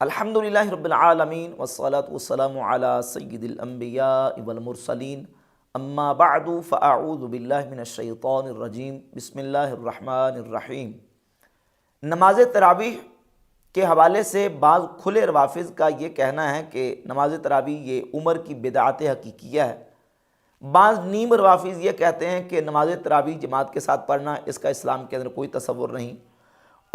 الحمدللہ رب العالمین والصلاة والسلام علی سید الانبیاء والمرسلین اما بعد فاعوذ باللہ من الشیطان الرجیم بسم اللہ الرحمن الرحیم۔ نماز تراویح کے حوالے سے بعض کھلے روافظ کا یہ کہنا ہے کہ نماز تراویح یہ عمر کی بدعت حقیقیہ ہے۔ بعض نیم روافظ یہ کہتے ہیں کہ نماز تراویح جماعت کے ساتھ پڑھنا اس کا اسلام کے اندر کوئی تصور نہیں،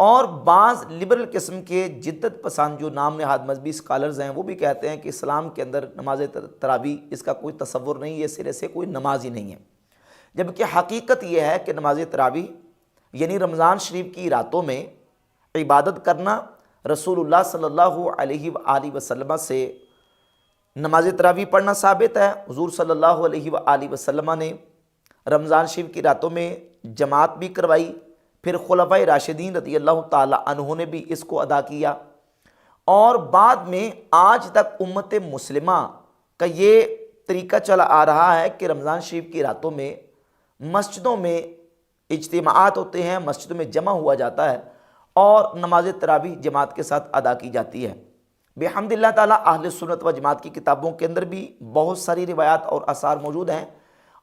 اور بعض لبرل قسم کے جدت پسند جو نام نہاد مذہبی اسکالرز ہیں وہ بھی کہتے ہیں کہ اسلام کے اندر نماز تراویح اس کا کوئی تصور نہیں، یہ سرے سے کوئی نماز ہی نہیں ہے۔ جبکہ حقیقت یہ ہے کہ نماز تراویح یعنی رمضان شریف کی راتوں میں عبادت کرنا، رسول اللہ صلی اللہ علیہ وآلہ وسلم سے نماز تراویح پڑھنا ثابت ہے۔ حضور صلی اللہ علیہ وآلہ وسلم نے رمضان شریف کی راتوں میں جماعت بھی کروائی، پھر خلفائے راشدین رضی اللہ تعالی عنہ نے بھی اس کو ادا کیا، اور بعد میں آج تک امت مسلمہ کا یہ طریقہ چلا آ رہا ہے کہ رمضان شریف کی راتوں میں مسجدوں میں اجتماعات ہوتے ہیں، مسجدوں میں جمع ہوا جاتا ہے اور نماز تراویح جماعت کے ساتھ ادا کی جاتی ہے۔ بحمد اللہ تعالیٰ اہل سنت و جماعت کی کتابوں کے اندر بھی بہت ساری روایات اور آثار موجود ہیں،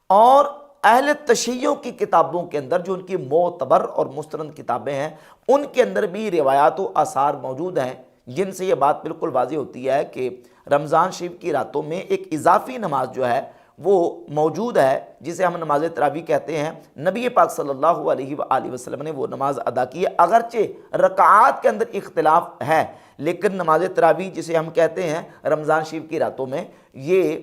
اور اہل تشیع کی کتابوں کے اندر جو ان کی معتبر اور مستند کتابیں ہیں ان کے اندر بھی روایات و آثار موجود ہیں، جن سے یہ بات بالکل واضح ہوتی ہے کہ رمضان شریف کی راتوں میں ایک اضافی نماز جو ہے وہ موجود ہے، جسے ہم نماز تراویح کہتے ہیں۔ نبی پاک صلی اللہ علیہ وآلہ وسلم نے وہ نماز ادا کی ہے، اگرچہ رکعات کے اندر اختلاف ہے، لیکن نماز تراویح جسے ہم کہتے ہیں رمضان شریف کی راتوں میں، یہ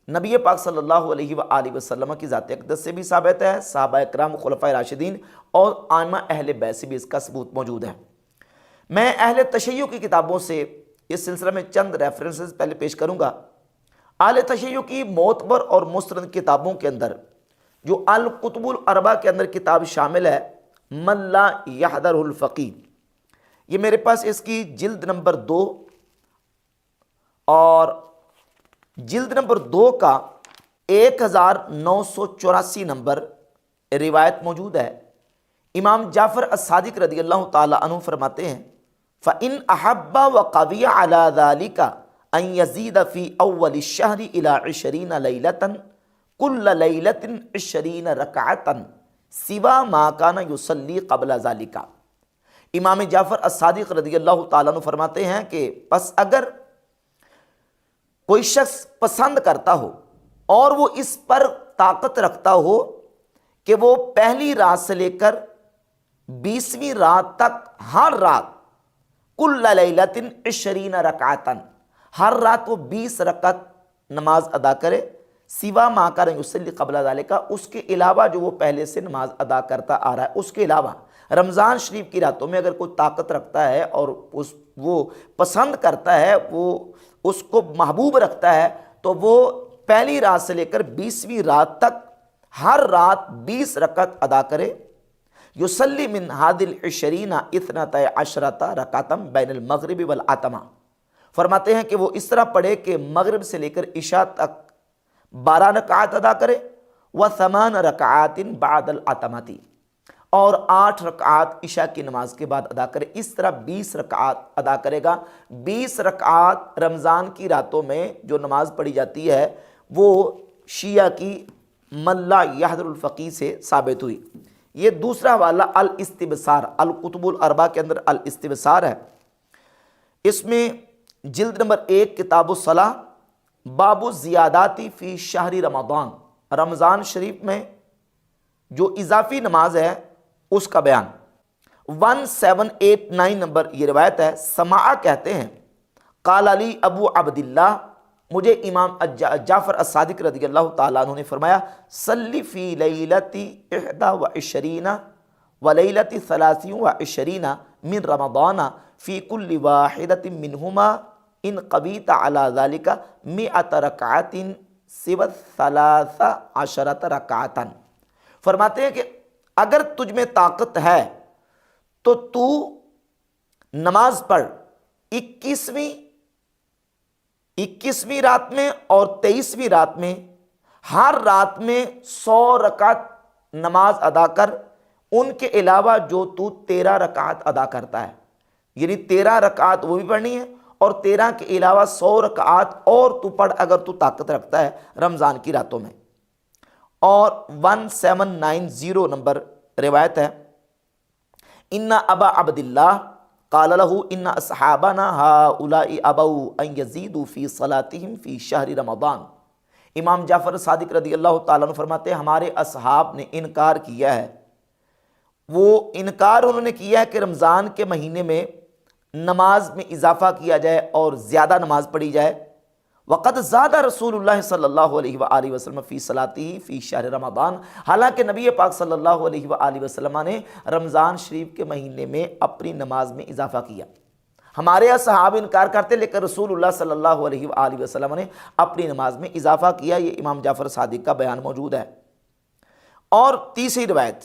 نبی پاک صلی اللہ علیہ وآلہ وسلم کی ذات اقدس سے بھی ثابت ہے، صحابہ اکرام، خلفائے راشدین اور ائمہ اہل بیت سے بھی اس کا ثبوت موجود ہے۔ میں اہل تشیع کی کتابوں سے اس سلسلہ میں چند ریفرنسز پہلے پیش کروں گا۔ اہل تشیع کی معتبر اور مستند کتابوں کے اندر جو الکتب الاربعہ کے اندر کتاب شامل ہے، من لا یحضرہ الفقیہ، یہ میرے پاس اس کی جلد نمبر 2 اور جلد نمبر 2 کا 1984 نمبر روایت موجود ہے۔ امام جعفر الصادق رضی اللہ تعالی عنہ فرماتے ہیں فَإِنْ أَحَبَّ وَقَوِيَ عَلَى ذَلِكَ أَنْ يَزِيدَ فِي أَوَّلِ الشَّهْرِ إِلَىٰ 20 لَيْلَةً كُلَّ لَيْلَةٍ 20 رَكَعَةً سِوَى مَا كَانَ يُصَلِّي قَبْلَ ذَلِكَ۔ امام جعفر الصادق رضی اللہ تعالیٰ عنہ فرماتے ہیں کہ پس اگر کوئی شخص پسند کرتا ہو اور وہ اس پر طاقت رکھتا ہو کہ وہ پہلی رات سے لے کر 20ویں رات تک ہر رات کل لیلۃ 20 رکعۃ، ہر رات وہ 20 رکعت نماز ادا کرے، سوا ما کان یصلی قبل ذالک، اس کے علاوہ جو وہ پہلے سے نماز ادا کرتا آ رہا ہے اس کے علاوہ رمضان شریف کی راتوں میں اگر کوئی طاقت رکھتا ہے اور وہ پسند کرتا ہے، وہ اس کو محبوب رکھتا ہے، تو وہ پہلی رات سے لے کر 20ویں رات تک ہر رات 20 رکعت ادا کرے۔ یصلی من هذه العشرین 12 رکعۃ بین المغرب والعتمہ، فرماتے ہیں کہ وہ اس طرح پڑھے کہ مغرب سے لے کر عشاء تک 12 رکعات ادا کرے، و8 رکعات بعد العتمۃ، اور 8 رکعات عشاء کی نماز کے بعد ادا کرے۔ اس طرح 20 رکعات ادا کرے گا۔ 20 رکعات رمضان کی راتوں میں جو نماز پڑھی جاتی ہے وہ شیعہ کی من لا یحضر الفقیہ سے ثابت ہوئی۔ یہ دوسرا حوالہ الاستبصار، الکتب الاربعہ کے اندر الاستبصار ہے، اس میں جلد نمبر 1 کتاب الصلاۃ، باب الزیادات فی شہر رمضان، رمضان شریف میں جو اضافی نماز ہے اس کا بیان۔ 1789 نمبر یہ روایت ہے، سماع کہتے ہیں قال علی ابو عبداللہ، مجھے امام جعفر الصادق رضی اللہ تعالیٰ عنہ نے فرمایا صلی فی لیلۃ 21 و لیلۃ 23 من رمضان فی کل واحدۃ منہما ان قبیت علی ذلک 100 رکعۃ سوى 13 رکعۃ۔ فرماتے ہیں کہ اگر تجھ میں طاقت ہے تو تو نماز پڑھ 21ویں رات میں اور 23ویں رات میں، ہر رات میں 100 رکعت نماز ادا کر، ان کے علاوہ جو تو 13 رکعت ادا کرتا ہے، یعنی 13 رکعت وہ بھی پڑھنی ہے اور 13 کے علاوہ 100 رکعات اور تو پڑھ اگر تو طاقت رکھتا ہے رمضان کی راتوں میں۔ اور 1790 نمبر روایت ہے، ان ابا عبداللہ قال له ان اصحابنا هؤلاء ابوا ان يزيدوا في صلاتهم في شهر رمضان۔ امام جعفر صادق رضی اللہ تعالیٰ عنہ فرماتے ہیں ہمارے اصحاب نے انکار کیا ہے، وہ انکار انہوں نے کیا ہے کہ رمضان کے مہینے میں نماز میں اضافہ کیا جائے اور زیادہ نماز پڑھی جائے۔ وقد زاد رسول اللہ صلی اللہ علیہ وآلہ وسلم فی صلاتہ فی شہر رمضان، حالانکہ نبی پاک صلی اللہ علیہ وآلہ وسلم نے رمضان شریف کے مہینے میں اپنی نماز میں اضافہ کیا۔ ہمارے اصحاب انکار کرتے لیکن رسول اللہ صلی اللہ علیہ وآلہ وسلم نے اپنی نماز میں اضافہ کیا۔ یہ امام جعفر صادق کا بیان موجود ہے۔ اور تیسری روایت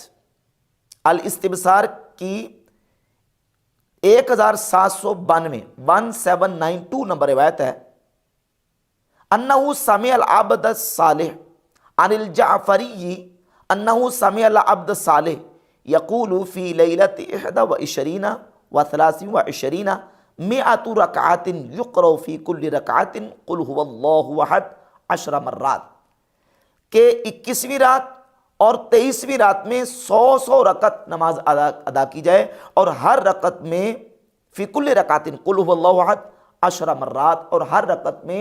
الاستبصار کی 1792 1792 نمبر روایت ہے، انہو سمع العبد الصالح عن الجعفری انہو سمع العبد الصالح یقول فی لیلت 21 و 23 100 رکعات یقرأ فی کل رکعات قل هو اللہ احد 10 مرات، کہ 21ویں رات اور 23ویں رات میں 100 رکعت نماز ادا کی جائے اور ہر رکعت میں فی کل رکعات قل هو اللہ احد 10 مرات، اور ہر رکعت میں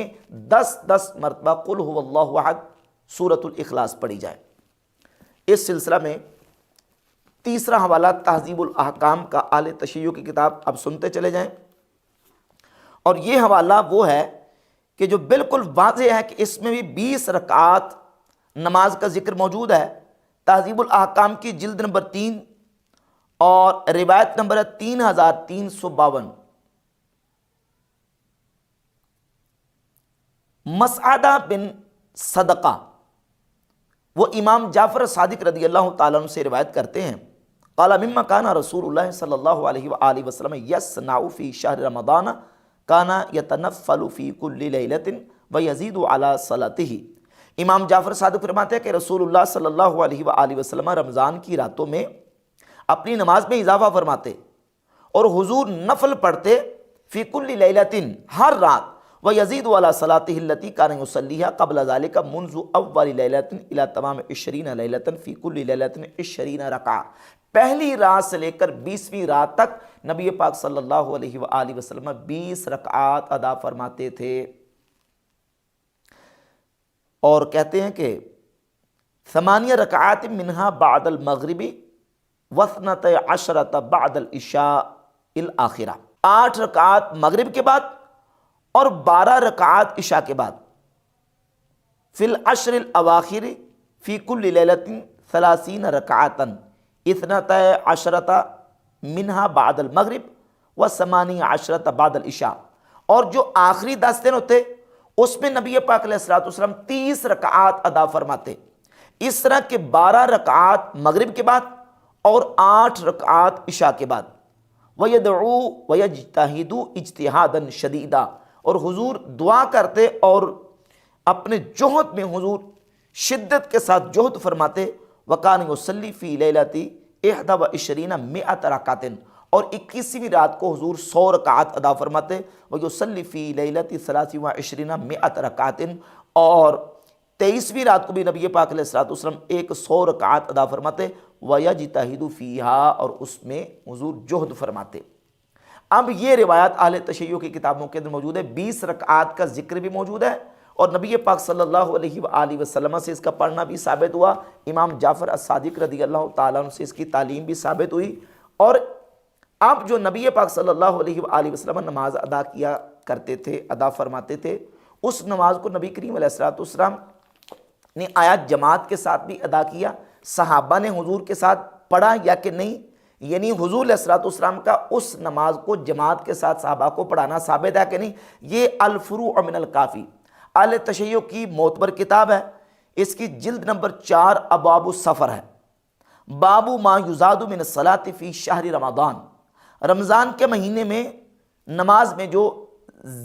10 مرتبہ قل هو اللہ احد سورۃ الاخلاص پڑھی جائے۔ اس سلسلہ میں تیسرا حوالہ تہذیب الاحکام کا اہل تشیع کی کتاب، اب سنتے چلے جائیں۔ اور یہ حوالہ وہ ہے کہ جو بالکل واضح ہے کہ اس میں بھی 20 رکعات نماز کا ذکر موجود ہے۔ تہذیب الاحکام کی جلد نمبر 3 اور روایت نمبر 3352۔ مسعدہ بن صدقہ وہ امام جعفر صادق رضی اللہ تعالیٰ عنہ سے روایت کرتے ہیں، قال مما کان رسول اللہ صلی اللہ علیہ وآلہ وسلم یصنع فی شہر رمضان کان یتنفل فی کل لیلۃ ویزید علی صلاتہ۔ امام جعفر صادق فرماتے ہیں کہ رسول اللہ صلی اللہ علیہ وآلہ وسلم رمضان کی راتوں میں اپنی نماز میں اضافہ فرماتے اور حضور نفل پڑھتے فی کل لیلۃ ہر رات، وَيَزِيدُ عَلَى صَلَاتِهِ الَّتِي كَانَ يُصَلِّيهَا قَبْلَ ذَلِكَ مُنْذُ أَوَّلِ لَيْلَةٍ إِلَى تَمَامِ 20 لَيْلَةً فِي كُلِّ لَيْلَةٍ 20 رَكْعَةً۔ پہلی رات سے لے کر 20ویں رات تک نبی پاک صلی اللہ علیہ وآلہ وسلم 20 رکعات ادا فرماتے تھے۔ اور کہتے ہیں کہ 8 رکعات منها بعد المغرب و12 بعد العشاء الآخرہ، 8 رکعات مغرب کے بعد اور 12 رکعات عشاء کے بعد، فی العشر الاواخر فی کل لیلۃ 30 رکعۃ 12 منها بعد المغرب و 18 بعد العشاء، اور جو آخری 10 دن ہوتے اس میں نبی پاک علیہ الصلوۃ والسلام 30 رکعات ادا فرماتے۔ اس طرح کے 12 رکعات مغرب کے بعد اور 8 رکعات عشاء کے بعد، وَيَدْعُو وَيَجْتَهِدُ اجتہادا شدیدا، اور حضور دعا کرتے اور اپنے جہد میں حضور شدت کے ساتھ جہد فرماتے۔ وَكَانَ يُصَلِّي فِي لَيْلَةِ 21 100 رکعۃ، اور 21ویں رات کو حضور 100 رکعات ادا فرماتے۔ وَيُصَلِّي فِي لَيْلَةِ 23 100 رکعۃ، اور 23ویں رات کو بھی نبی پاک علیہ الصلوۃ والسلام 100 رکعات ادا فرماتے۔ وَيَجْتَهِدُ فِيهَا، اور اس میں حضور جہد فرماتے۔ اب یہ روایات اہل تشیع کی کتابوں کے اندر موجود ہے، 20 رکعات کا ذکر بھی موجود ہے، اور نبی پاک صلی اللہ علیہ وآلہ وسلم سے اس کا پڑھنا بھی ثابت ہوا، امام جعفر الصادق رضی اللہ تعالیٰ عنہ سے اس کی تعلیم بھی ثابت ہوئی۔ اور اب جو نبی پاک صلی اللہ علیہ وآلہ وسلم نماز ادا کیا کرتے تھے، ادا فرماتے تھے، اس نماز کو نبی کریم علیہ الصلوۃ والسلام نے آیا جماعت کے ساتھ بھی ادا کیا، صحابہ نے حضور کے ساتھ پڑھا یا کہ نہیں، یعنی حضور علیہ الصلوۃ والسلام کا اس نماز کو جماعت کے ساتھ صحابہ کو پڑھانا ثابت ہے کہ نہیں۔ یہ الفروع من الکافی اہل تشیع کی معتبر کتاب ہے، اس کی جلد نمبر 4 ابواب السفر ہے۔ باب ما یزاد من الصلاۃ فی شہر رمضان، رمضان کے مہینے میں نماز میں جو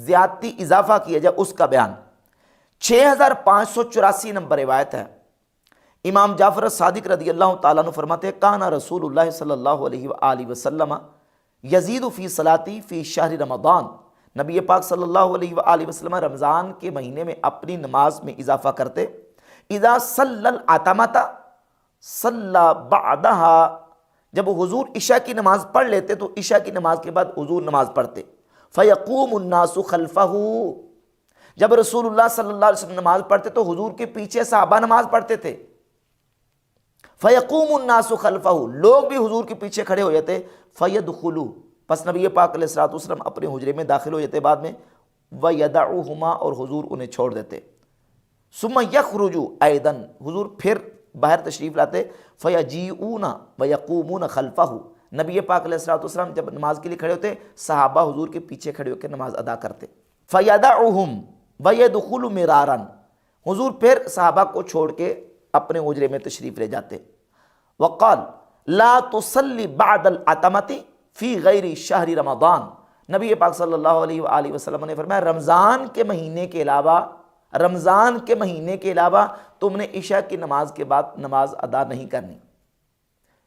زیادتی اضافہ کیا جائے اس کا بیان۔ 6584 نمبر روایت ہے، امام جعفر صادق رضی اللہ تعالیٰ عنہ فرماتے ہیں کانا رسول اللہ صلی اللہ علیہ وآلہ وسلم یزید فی صلاتی فی شہر رمضان، نبی پاک صلی اللہ علیہ وآلہ وسلم رمضان کے مہینے میں اپنی نماز میں اضافہ کرتے. اذا صلی العتمۃ صلی بعدہا، جب حضور عشاء کی نماز پڑھ لیتے تو عشاء کی نماز کے بعد حضور نماز پڑھتے. فیقوم الناس خلفہ، جب رسول اللہ صلی اللہ علیہ وسلم نماز پڑھتے تو حضور کے پیچھے صحابہ نماز پڑھتے تھے. فیقوم الناس خلفہ، لوگ بھی حضور کے پیچھے کھڑے ہو جاتے. فیدخلوا، پس نبی پاک علیہ الصلوۃ والسلام اپنے حجرے میں داخل ہو جاتے بعد میں. ویدعوہما، اور حضور انہیں چھوڑ دیتے. ثم یخرجوا ایضا، حضور پھر باہر تشریف لاتے. فیجیئون ویقومون خلفہ، نبی پاک علیہ الصلوۃ والسلام جب نماز کے لیے کھڑے ہوتے صحابہ حضور کے پیچھے کھڑے ہو کے نماز ادا کرتے. فیدعوہم ویدخل مرارا، حضور پھر صحابہ کو چھوڑ کے اپنے حجرے میں تشریف لے جاتے. وقال لا تصلی بعد العتمۃ فی غیر شہر رمضان، نبی پاک صلی اللہ علیہ وآلہ وسلم نے فرمایا رمضان کے مہینے کے علاوہ تم نے عشاء کی نماز کے بعد نماز ادا نہیں کرنی،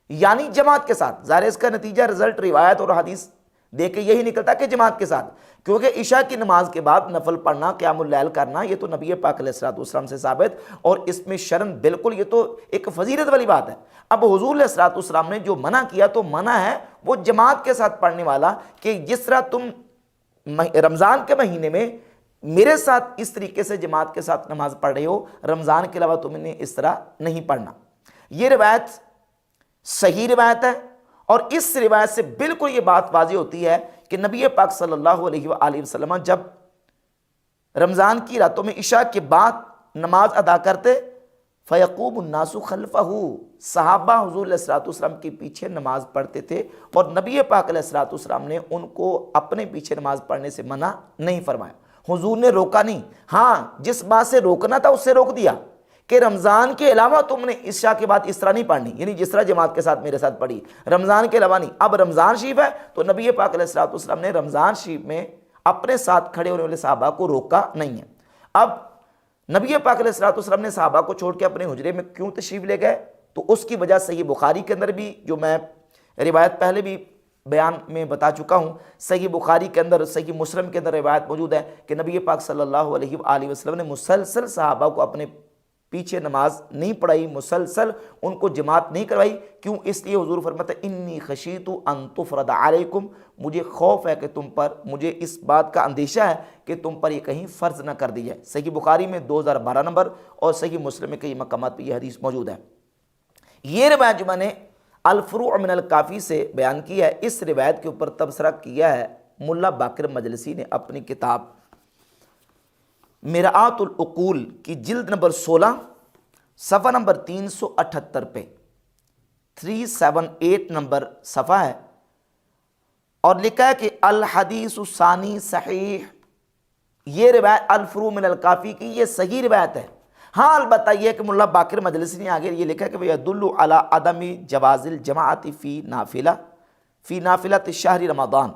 یعنی جماعت کے ساتھ. ظاہر اس کا نتیجہ رزلٹ روایت اور حدیث دیکھ کے یہی نکلتا کہ جماعت کے ساتھ، کیونکہ عشاء کی نماز کے بعد نفل پڑھنا، قیام اللیل کرنا، یہ تو نبی پاک علیہ الصلوۃ والسلام سے ثابت، اور اس میں شرن بالکل یہ تو ایک فضیلت والی بات ہے. اب حضور علیہ الصلوۃ والسلام نے جو منع کیا تو منع ہے وہ جماعت کے ساتھ پڑھنے والا، کہ جس طرح تم رمضان کے مہینے میں میرے ساتھ اس طریقے سے جماعت کے ساتھ نماز پڑھ رہے ہو، رمضان کے علاوہ تم نے اس طرح نہیں پڑھنا. یہ روایت صحیح روایت ہے، اور اس روایت سے بالکل یہ بات واضح ہوتی ہے کہ نبی پاک صلی اللہ علیہ وآلہ وسلم جب رمضان کی راتوں میں عشاء کے بعد نماز ادا کرتے فیقوم الناس خلفہ، صحابہ حضور علیہ الصلوۃ والسلام کے پیچھے نماز پڑھتے تھے، اور نبی پاک علیہ الصلوۃ والسلام نے ان کو اپنے پیچھے نماز پڑھنے سے منع نہیں فرمایا. حضور نے روکا نہیں، ہاں جس بات سے روکنا تھا اس سے روک دیا کہ رمضان کے علاوہ تم نے عشاء کے بعد اس طرح نہیں پڑھنی، یعنی جس طرح جماعت کے ساتھ میرے ساتھ پڑھی، رمضان کے علاوہ نہیں. اب رمضان شریف ہے تو نبی پاک علیہ الصلوۃ والسلام نے رمضان شریف میں اپنے ساتھ کھڑے ہونے والے صحابہ کو روکا نہیں ہے. اب نبی پاک علیہ الصلوۃ والسلام نے صحابہ کو چھوڑ کے اپنے حجرے میں کیوں تشریف لے گئے، تو اس کی وجہ صحیح بخاری کے اندر بھی، جو میں روایت پہلے بھی بیان میں بتا چکا ہوں، صحیح بخاری کے اندر، صحیح مسلم کے اندر روایت موجود ہے کہ نبی پاک صلی اللہ علیہ وآلہ وسلم نے مسلسل صحابہ کو اپنے پیچھے نماز نہیں پڑھائی، مسلسل ان کو جماعت نہیں کروائی. کیوں؟ اس لیے حضور فرماتے ہیں انی خشیت ان تفرض علیکم، مجھے خوف ہے کہ تم پر، مجھے اس بات کا اندیشہ ہے کہ تم پر یہ کہیں فرض نہ کر دی جائے. صحیح بخاری میں 2012 نمبر اور صحیح مسلم میں کئی مقامات پہ یہ حدیث موجود ہے. یہ روایت جو میں نے الفروع من الکافی سے بیان کی ہے، اس روایت کے اوپر تبصرہ کیا ہے ملا باقر مجلسی نے اپنی کتاب مرآت العقول کی جلد نمبر 16 صفحہ نمبر 378 پہ، 378 نمبر صفحہ ہے، اور لکھا ہے کہ الحدیث الثانی صحیح. یہ روایت الفروع من الکافی کی یہ صحیح روایت ہے. ہاں البتہ یہ کہ ملا باقر مجلسی نے آگے یہ لکھا ہے کہ وَيَدُلُّ عَلَىٰ عَدَمِ جَوَازِ الْجَمَاعَةِ فِي نَافِلَةِ الشَّهْرِ رمضان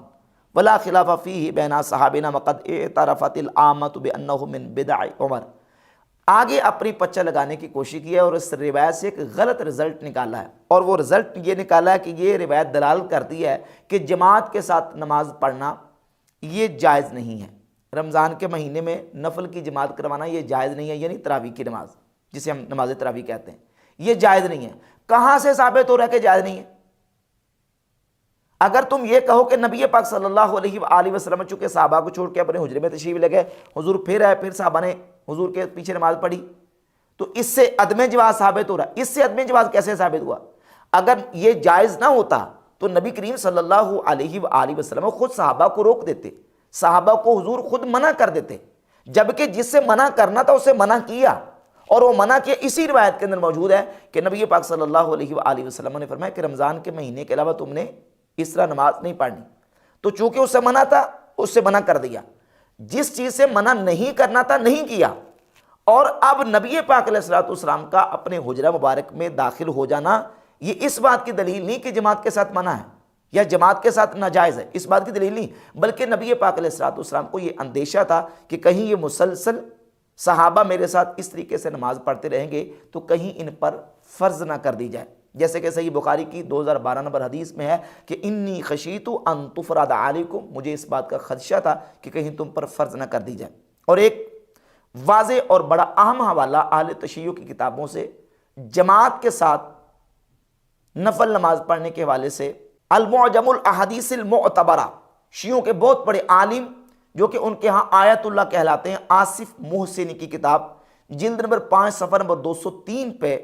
وَلَا خِلَافَ فِيهِ بَيْنَ أَصْحَابِنَا وَقَدْ اعْتَرَفَتِ الْعَامَّةُ بِأَنَّهُ مِنْ بِدْعِ عمر. آگے اپنی پچہ لگانے کی کوشش کی ہے اور اس روایت سے ایک غلط رزلٹ نکالا ہے، اور وہ رزلٹ یہ نکالا ہے کہ یہ روایت دلالت کرتی ہے کہ جماعت کے ساتھ نماز پڑھنا یہ جائز نہیں ہے. رمضان کے مہینے میں نفل کی جماعت کروانا یہ جائز نہیں ہے، یعنی تراویح کی نماز جسے ہم نماز تراویح کہتے ہیں، یہ جائز نہیں ہے. کہاں سے ثابت ہو رہا ہے کہ جائز نہیں ہے؟ اگر تم یہ کہو کہ نبی پاک صلی اللہ علیہ وآلہ وسلم چونکہ صحابہ کو چھوڑ کے اپنے حجرے میں تشریف لے گئے، حضور پھر آئے، پھر صحابہ نے حضور کے پیچھے نماز پڑھی، تو اس سے عدم جواز ثابت ہو رہا ہے. اس سے عدم جواز کیسے ثابت ہوا؟ اگر یہ جائز نہ ہوتا تو نبی کریم صلی اللہ علیہ وآلہ وسلم خود صحابہ کو روک دیتے، صحابہ کو حضور خود منع کر دیتے، جبکہ جس سے منع کرنا تھا اسے منع کیا، اور وہ منع کیا اسی روایت کے اندر موجود ہے کہ نبی پاک صلی اللہ علیہ وآلہ وسلم نے فرمایا کہ رمضان کے مہینے کے علاوہ تم نے اس طرح نماز نہیں پڑھنی. تو چونکہ اس سے منع تھا اس سے منع کر دیا، جس چیز سے منع نہیں کرنا تھا نہیں کیا. اور اب نبی پاک علیہ الصلوۃ والسلام کا اپنے حجرہ مبارک میں داخل ہو جانا یہ اس بات کی دلیل نہیں کہ جماعت کے ساتھ منع ہے یا جماعت کے ساتھ ناجائز ہے، اس بات کی دلیل نہیں، بلکہ نبی پاک علیہ الصلوۃ والسلام کو یہ اندیشہ تھا کہ کہیں یہ مسلسل صحابہ میرے ساتھ اس طریقے سے نماز پڑھتے رہیں گے تو کہیں ان پر فرض نہ کر دی جائے. جیسے کہ صحیح بخاری کی 2012 نمبر حدیث میں ہے کہ انی خشیت ان تفرض علیکم، مجھے اس بات کا خدشہ تھا کہ کہیں تم پر فرض نہ کر دی جائے۔ اور ایک واضح اور بڑا اہم حوالہ اہل تشیع کی کتابوں سے جماعت کے ساتھ نفل نماز پڑھنے کے حوالے سے المعجم الاحادیث المعتبرہ، شیعوں کے بہت بڑے عالم جو کہ ان کے ہاں آیت اللہ کہلاتے ہیں، آصف محسنی کی کتاب جلد نمبر 5 صفحہ نمبر 203 پہ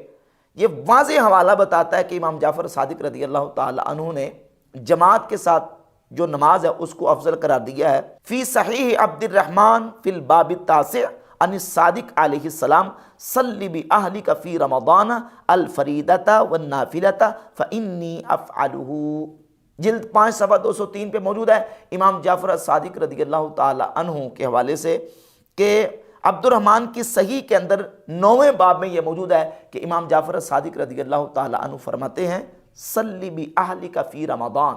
یہ واضح حوالہ بتاتا ہے کہ امام جعفر صادق رضی اللہ تعالی عنہ نے جماعت کے ساتھ جو نماز ہے اس کو افضل قرار دیا ہے۔ فی صحیح عبد الرحمن فی الباب التاسع ان الصادق علیہ السلام صلی باہلک فی رمضان الفریدۃ والنافلۃ فانی افعلہ، جلد 5 صفحہ 203 پہ موجود ہے امام جعفر صادق رضی اللہ تعالی عنہ کے حوالے سے کہ عبد الرحمن کی صحیح کے اندر 9ویں باب میں یہ موجود ہے کہ امام جعفر صادق رضی اللہ تعالی عنہ فرماتے ہیں صلی باہلک فی رمضان،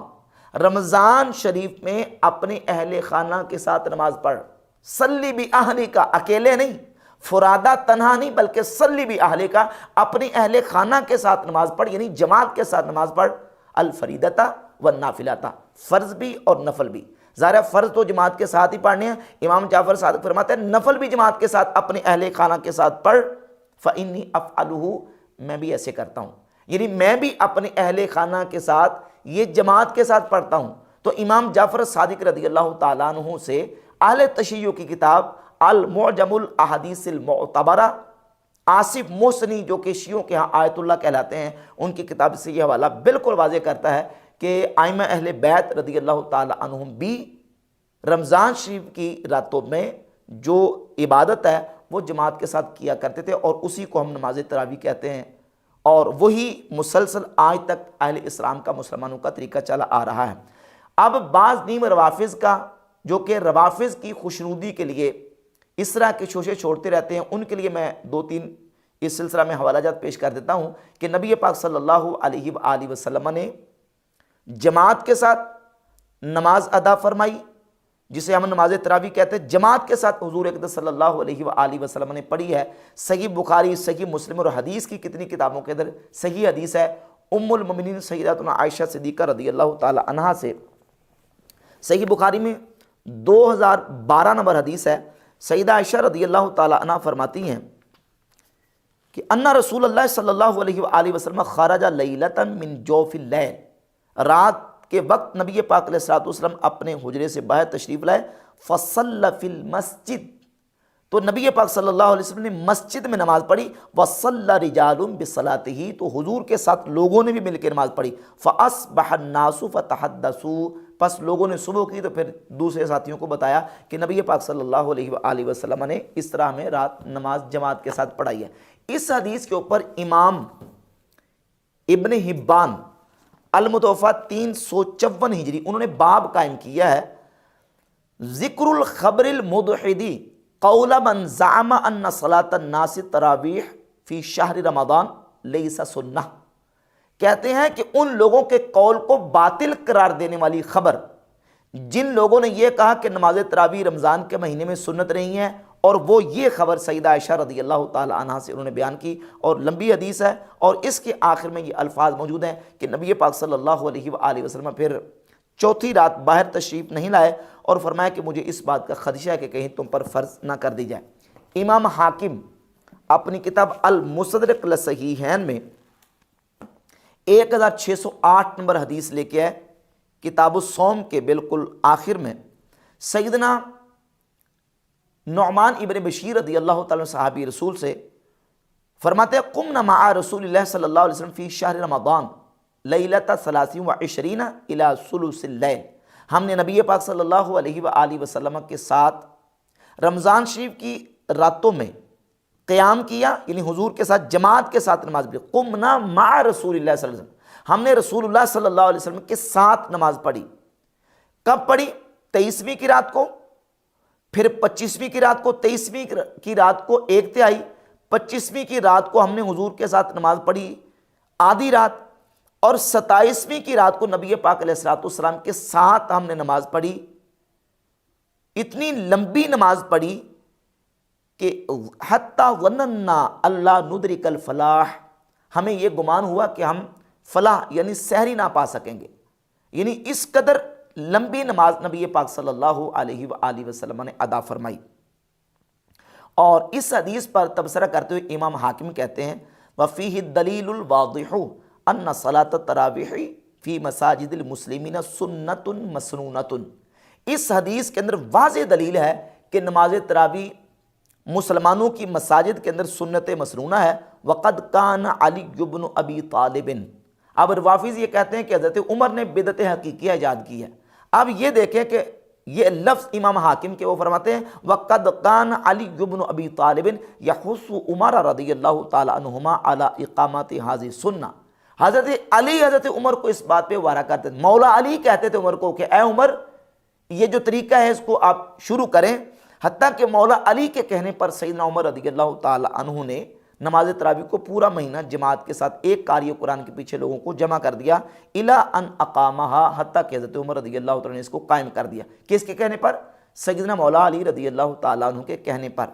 رمضان شریف میں اپنے اہل خانہ کے ساتھ نماز پڑھ۔ صلی باہلک، اکیلے نہیں، فرادہ تنہا نہیں، بلکہ صلی باہلک، اپنے اہل خانہ کے ساتھ نماز پڑھ، یعنی جماعت کے ساتھ نماز پڑھ، الفریدۃ والنافلۃ، فرض بھی اور نفل بھی۔ ظاہر فرض تو جماعت کے ساتھ ہی پڑھنے ہیں، امام جعفر صادق فرماتے ہیں نفل بھی جماعت کے ساتھ اپنے اہل خانہ کے ساتھ پڑھ، فإنی افعلہ، میں بھی ایسے کرتا ہوں، یعنی میں بھی اپنے اہل خانہ کے ساتھ یہ جماعت کے ساتھ پڑھتا ہوں۔ تو امام جعفر صادق رضی اللہ تعالیٰ عنہ سے اہل تشیع کی کتاب المعجم الاحادیث المعتبرہ، آصف محسنی جو کہ شیعوں کے ہاں آیت اللہ کہلاتے ہیں، ان کی کتاب سے یہ حوالہ بالکل واضح کرتا ہے کہ ائمہ اہل بیت رضی اللہ تعالی عنہم بھی رمضان شریف کی راتوں میں جو عبادت ہے وہ جماعت کے ساتھ کیا کرتے تھے، اور اسی کو ہم نماز تراویح کہتے ہیں، اور وہی مسلسل آج تک اہل اسلام کا، مسلمانوں کا طریقہ چلا آ رہا ہے۔ اب بعض نیم روافظ کا، جو کہ روافظ کی خوشنودی کے لیے اس طرح کے شوشے چھوڑتے رہتے ہیں، ان کے لیے میں 2-3 اس سلسلہ میں حوالہ جات پیش کر دیتا ہوں کہ نبی پاک صلی اللہ علیہ وآلہ وسلم نے جماعت کے ساتھ نماز ادا فرمائی، جسے ہم نماز تراویح کہتے ہیں، جماعت کے ساتھ حضور اقدس صلی اللہ علیہ وآلہ وسلم نے پڑھی ہے۔ صحیح بخاری، صحیح مسلم اور حدیث کی کتنی کتابوں کے اندر صحیح حدیث ہے، ام المؤمنین سیدتنا عائشہ صدیقہ رضی اللہ تعالی عنہا سے صحیح بخاری میں 2012 نمبر حدیث ہے، سیدہ عائشہ رضی اللہ تعالی عنہا فرماتی ہیں کہ ان رسول اللہ صلی اللہ علیہ وآلہ وسلم خرج لیلۃ من جوف اللیل، رات کے وقت نبی پاک علیہ الصلوۃ والسلام اپنے حجرے سے باہر تشریف لائے، فصلی فی المسجد، تو نبی پاک صلی اللہ علیہ وسلم نے مسجد میں نماز پڑھی، وصلی رجال بصلاتہ، تو حضور کے ساتھ لوگوں نے بھی مل کے نماز پڑھی، فاصبح الناس فتحدثوا، پس لوگوں نے صبح کی تو پھر دوسرے ساتھیوں کو بتایا کہ نبی پاک صلی اللہ علیہ وآلہ وسلم نے اس طرح میں رات نماز جماعت کے ساتھ پڑھائی ہے۔ اس حدیث کے اوپر امام ابن حبان المتوفیٰ 354 ہجری انہوں نے باب قائم کیا ہے، ذکر الخبر المدحدی قول من زعم ان صلاۃ الناس تراویح فی شہر رمضان لیس سنہ، کہتے ہیں کہ ان لوگوں کے قول کو باطل قرار دینے والی خبر، جن لوگوں نے یہ کہا کہ نماز تراویح رمضان کے مہینے میں سنت نہیں ہے، اور وہ یہ خبر سیدہ عائشہ رضی اللہ تعالی عنہا سے انہوں نے بیان کی، اور لمبی حدیث ہے، اور اس کے آخر میں یہ الفاظ موجود ہیں کہ نبی پاک صلی اللہ علیہ وآلہ وسلم پھر چوتھی رات باہر تشریف نہیں لائے، اور فرمایا کہ مجھے اس بات کا خدشہ ہے کہ کہیں تم پر فرض نہ کر دی جائے۔ امام حاکم اپنی کتاب المستدرک للصحیحین میں 1608 نمبر حدیث لے کے آئے، کتاب الصوم کے بالکل آخر میں سیدنا نعمان ابن بشیر رضی اللہ تعالیٰ صحابی رسول سے فرماتے ہیں قمنا مع رسول اللہ صلی اللہ علیہ وسلم فی شہر رمضان لیلۃ 23 الی ثلث اللیل، ہم نے نبی پاک صلی اللہ علیہ وآلہ وسلم کے ساتھ رمضان شریف کی راتوں میں قیام کیا، یعنی حضور کے ساتھ جماعت کے ساتھ نماز پڑھی۔ قمنا مع رسول اللہ صلی اللہ علیہ وسلم، ہم نے رسول اللہ صلی اللہ علیہ وسلم کے ساتھ نماز پڑھی۔ کب پڑھی؟ 23ویں کی رات کو، پھر 25ویں کی رات کو، 23ویں کی رات کو 1/3، 25ویں کی رات کو ہم نے حضور کے ساتھ نماز پڑھی آدھی رات، اور 27ویں کی رات کو نبی پاک علیہ الصلوۃ والسلام کے ساتھ ہم نے نماز پڑھی۔ اتنی لمبی نماز پڑھی کہ حتی ظننا اللہ ندرک الفلاح، ہمیں یہ گمان ہوا کہ ہم فلاح یعنی سحری نہ پا سکیں گے، یعنی اس قدر لمبی نماز نبی پاک صلی اللہ علیہ وآلہ وسلم نے ادا فرمائی۔ اور اس حدیث پر تبصرہ کرتے ہوئے امام حاکم کہتے ہیں وَفِيهِ الدَّلِيلُ الْوَاضِحُ أَنَّ صَلَاةَ التَّرَاوِيحِ فِي مَسَاجِدِ الْمُسْلِمِينَ سُنَّةٌ مَسْنُونَةٌ۔ اس حدیث کے اندر واضح دلیل ہے کہ نماز تراویح مسلمانوں کی مساجد کے اندر سنت مسنونہ ہے۔ وَقَدْ كَانَ عَلِيُّ بْنُ أَبِي طَالِبٍ، اب روافظ یہ کہتے ہیں کہ حضرت عمر نے بدعت حقیقیہ ایجاد کی ہے۔ اب یہ دیکھیں کہ یہ لفظ امام حاکم کے وہ فرماتے ہیں وَقَدْ كَانَ عَلِيُّ بْنُ أَبِي طَالِبٍ يَحُثُّ عُمَرَ رضی اللہ تعالی عنہما علی اقامت هذه السنہ۔ حضرت علی حضرت عمر کو اس بات پہ وارہ کرتے تھے، مولا علی کہتے تھے عمر کو کہ اے عمر یہ جو طریقہ ہے اس کو آپ شروع کریں، حتیٰ کہ مولا علی کے کہنے پر سیدنا عمر رضی اللہ تعالی عنہ نے نماز تراویح کو پورا مہینہ جماعت کے ساتھ ایک قاری قرآن کے پیچھے لوگوں کو جمع کر دیا، الی ان اقامہا، حتیٰ کہ حضرت عمر رضی اللہ تعالی نے اس کو قائم کر دیا۔ کس کے کہنے پر؟ سیدنا مولا علی رضی اللہ تعالیٰ عنہ کے کہنے پر۔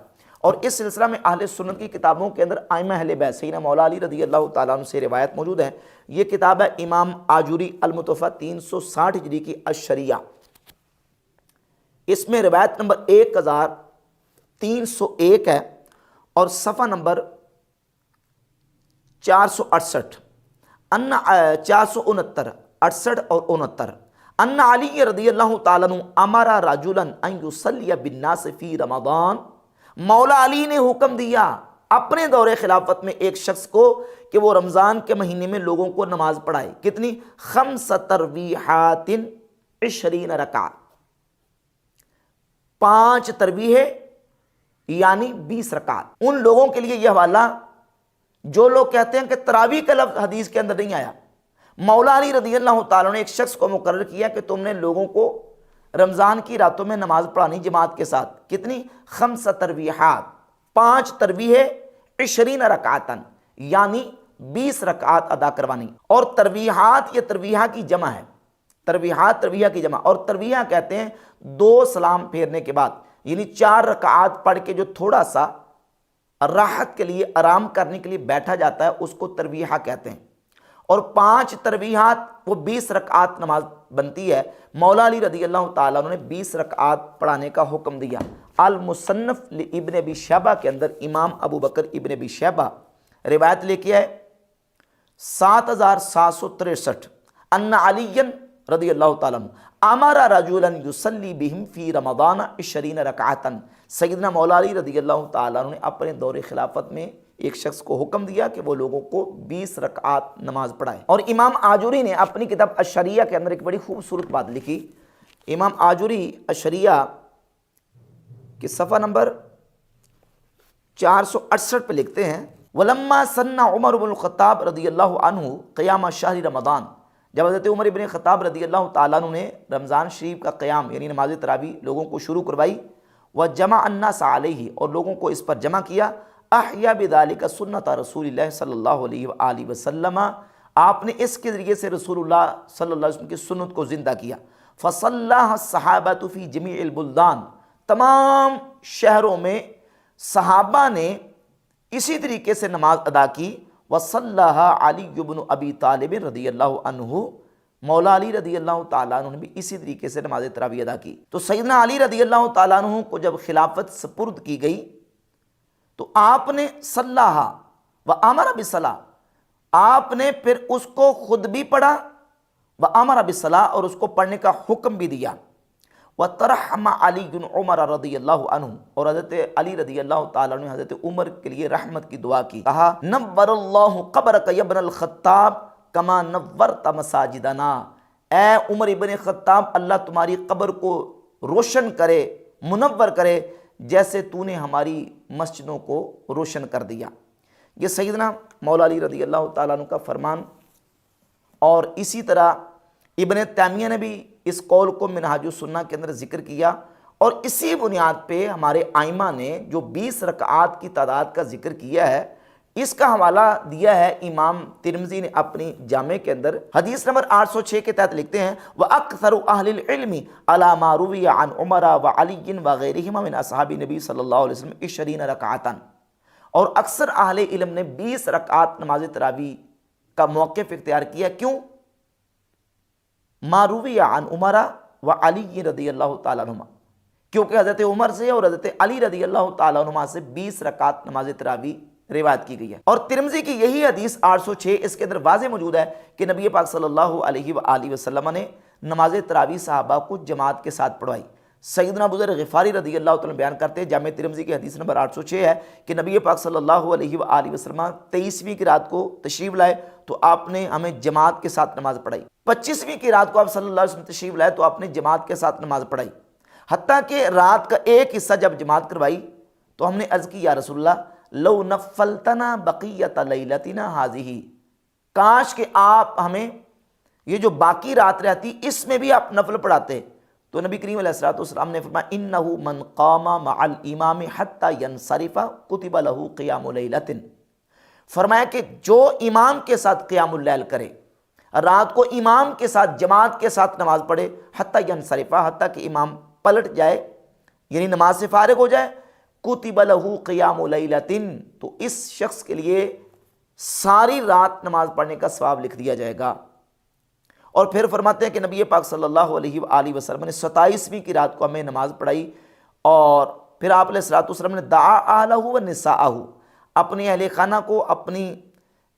اور اس سلسلہ میں اہل سنت کی کتابوں کے اندر ائمہ اہل بیت سیدنا مولا علی رضی اللہ تعالیٰ عنہ سے روایت موجود ہے۔ یہ کتاب ہے امام آجوری المتوفیٰ 360 ہجری کی الشریعہ، اس میں روایت نمبر 1301 ہے اور صفحہ نمبر 468 469 68 اور 69 ان علی رضی اللہ تعالیٰ عنہ امر رجلا ان یصلی بالناس فی رمضان، مولا علی نے حکم دیا اپنے دور خلافت میں ایک شخص کو کہ وہ رمضان کے مہینے میں لوگوں کو نماز پڑھائے۔ کتنی؟ 5 تراویحات 20 رکعت، 5 تراویح یعنی 20 رکعت۔ ان لوگوں کے لیے یہ حوالہ جو لوگ کہتے ہیں کہ تراویح کا لفظ حدیث کے اندر نہیں آیا، مولا علی رضی اللہ تعالیٰ نے ایک شخص کو مقرر کیا کہ تم نے لوگوں کو رمضان کی راتوں میں نماز پڑھانی جماعت کے ساتھ۔ کتنی؟ 5 تراویحات، 5 تراویح 20 رکعتاً یعنی 20 رکعات ادا کروانی۔ اور تراویحات یہ تراویحہ کی جمع ہے، تراویحات تراویحہ کی جمع، اور تراویحہ کہتے ہیں 2 سلام پھیرنے کے بعد، یعنی 4 رکعات پڑھ کے جو تھوڑا سا راحت کے لیے آرام کرنے کے لیے بیٹھا جاتا ہے اس کو تراویحہ کہتے ہیں۔ اور 5 تراویحات وہ 20 رکعات نماز بنتی ہے۔ مولا علی رضی اللہ تعالیٰ عنہ نے 20 رکعات پڑھانے کا حکم دیا۔ المصنف ابن ابی شیبہ کے اندر امام ابو بکر ابن ابی شیبہ روایت لے کے آئے 7763 ان علی رضی اللہ تعالیٰ عنہ امر رجلا یصلی بہم فی رمضان 20 رکعتا، سیدنا مولا علی رضی اللہ تعالیٰ عنہ نے اپنے دور خلافت میں ایک شخص کو حکم دیا کہ وہ لوگوں کو 20 رکعات نماز پڑھائے۔ اور امام آجوری نے اپنی کتاب الشریعہ کے اندر ایک بڑی خوبصورت بات لکھی۔ امام آجوری الشریعہ کے صفحہ نمبر 468 پہ لکھتے ہیں وَلَمَّا سَنَّ عمر بن الخطاب رضی اللہ عنہ قیام شہر رمضان، جب حضرت عمر بن خطاب رضی اللہ تعالیٰ عنہ نے رمضان شریف کا قیام یعنی نماز تراویح لوگوں کو شروع کروائی، وَجَمَعَ النَّاسَ عَلَيْهِ، اور لوگوں کو اس پر جمع کیا، احیا بذالک سنت رسول اللہ صلی اللہ علیہ وآلہ وسلم، آپ نے اس کے ذریعے سے رسول اللہ صلی اللہ علیہ وسلم کی سنت کو زندہ کیا۔ فصلاها الصحابۃ فی جمیع البلدان، تمام شہروں میں صحابہ نے اسی طریقے سے نماز ادا کی۔ وصلاها علی بن ابی طالب رضی اللہ عنہ، مولا علی رضی اللہ تعالیٰ عنہ نے بھی اسی طریقے سے نماز تراویح ادا کی۔ تو سیدنا علی رضی اللہ تعالیٰ عنہ کو جب خلافت سپرد کی گئی تو آپ نے صلاح و امر بالصلاۃ، آپ نے پھر اس کو خود بھی پڑھا، و امر بالصلاۃ، اور اس کو پڑھنے کا حکم بھی دیا۔ وترحم علی بن عمر رضی اللہ عنہ، اور حضرت علی رضی اللہ تعالیٰ نے حضرت عمر کے لیے رحمت کی دعا کی، کہا نور اللہ قبرک یا ابن الخطاب کما نورت مساجدنا، اے عمر ابن خطاب اللہ تمہاری قبر کو روشن کرے، منور کرے، جیسے تو نے ہماری مسجدوں کو روشن کر دیا۔ یہ سیدنا مولا علی رضی اللہ تعالیٰ عنہ کا فرمان۔ اور اسی طرح ابن تیمیہ نے بھی اس قول کو منہاج السنہ کے اندر ذکر کیا، اور اسی بنیاد پہ ہمارے ائمہ نے جو 20 رکعات کی تعداد کا ذکر کیا ہے اس کا حوالہ دیا ہے امام ترمذی نے اپنی جامع کے اندر۔ حدیث نمبر 806 کے تحت لکھتے ہیں وَأَكْثَرُ أَهْلِ الْعِلْمِ عَلَى مَا رُوِيَ عَنْ عُمَرَ وَعَلِيٍّ وَغَيْرِهِمَا مِنْ أَصْحَابِ نبی صلی اللہ علیہ وسلم 20 رکعتاً، اور اکثر اہل علم نے 20 رکعت نماز تراویح کا موقف اختیار کیا. کیوں؟ ما روی عن عمر و علی رضی اللہ تعالیٰ عنہما، کیونکہ حضرت عمر سے اور حضرت علی رضی اللہ تعالیٰ عنہما سے 20 رکعت نماز تراویح روایت کی گئی ہے. اور ترمذی کی یہی حدیث 806، اس کے اندر واضح موجود ہے کہ نبی پاک صلی اللہ علیہ وآلہ وسلم نے نماز تراویح صحابہ کو جماعت کے ساتھ پڑھوائی. سیدنا ابو ذر غفاری رضی اللہ تعالیٰ بیان کرتے ہیں، جامع ترمذی کی حدیث نمبر 806 ہے کہ نبی پاک صلی اللہ علیہ وآلہ وسلم 23ویں کی رات کو تشریف لائے تو آپ نے ہمیں جماعت کے ساتھ نماز پڑھائی. 25ویں کی رات کو آپ صلی اللہ علیہ وسلم تشریف لائے تو آپ نے جماعت کے ساتھ نماز پڑھائی. حتیٰ کہ رات کا ایک حصہ جب جماعت کروائی تو ہم نے عرض کی، یا رسول اللہ لو نفلتنا بقیت لیلتنا ہذہ، کاش کہ آپ ہمیں یہ جو باقی رات رہتی اس میں بھی آپ نفل پڑھاتے. تو نبی کریم علیہ الصلوۃ والسلام نے فرمایا انہ من قام مع الامام حتی ینصرف کتب لہ قیام لیلۃ، فرمایا کہ جو امام کے ساتھ قیام اللیل کرے، رات کو امام کے ساتھ جماعت کے ساتھ نماز پڑھے، حتی ینصرف، حتیٰ کہ امام پلٹ جائے یعنی نماز سے فارغ ہو جائے، کتب لہ قیام لیلۃ، تو اس شخص کے لیے ساری رات نماز پڑھنے کا ثواب لکھ دیا جائے گا. اور پھر فرماتے ہیں کہ نبی پاک صلی اللہ علیہ وآلہ وسلم نے 27ویں کی رات کو ہمیں نماز پڑھائی، اور پھر آپ علیہ الصلوۃ والسلام نے دعا اہلہ و نساءہ، اپنے اہل خانہ کو، اپنی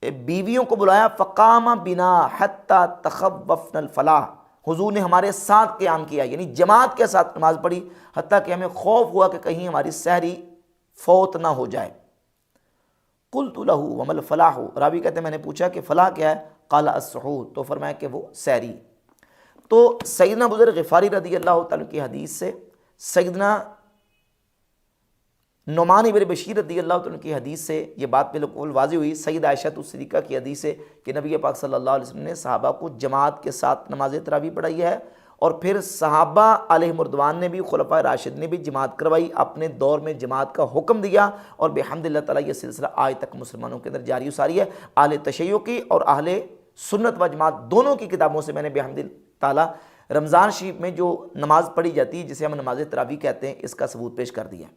بیویوں کو بلایا، فقام بنا حتی تخوفنا الفلاح، حضور نے ہمارے ساتھ قیام کیا یعنی جماعت کے ساتھ نماز پڑھی، حتیٰ کہ ہمیں خوف ہوا کہ کہیں ہماری سحری فوت نہ ہو جائے. قلت لہ وما الفلاح، راوی کہتے ہیں میں نے پوچھا کہ فلاح کیا ہے؟ قال السحور، تو فرمایا کہ وہ سحری. تو سیدنا ابو ذر غفاری رضی اللہ تعالیٰ کی حدیث سے سیدنا نعمان بن بشیر رضی اللہ تعالیٰ کی حدیث سے یہ بات بالکل واضح ہوئی. سید عائشہ صدیقہ کی حدیث ہے کہ نبی پاک صلی اللہ علیہ وسلم نے صحابہ کو جماعت کے ساتھ نماز تراویح پڑھائی ہے، اور پھر صحابہ علیہم رضوان نے بھی، خلفائے راشد نے بھی جماعت کروائی، اپنے دور میں جماعت کا حکم دیا، اور بحمد اللہ تعالیٰ یہ سلسلہ آج تک مسلمانوں کے اندر جاری و ساری ہے. اہل تشیع کی اور اہل سنت و جماعت دونوں کی کتابوں سے میں نے بحمد اللہ تعالیٰ رمضان شریف میں جو نماز پڑھی جاتی ہے جسے ہم نماز تراویح کہتے ہیں اس کا ثبوت پیش کر دیا.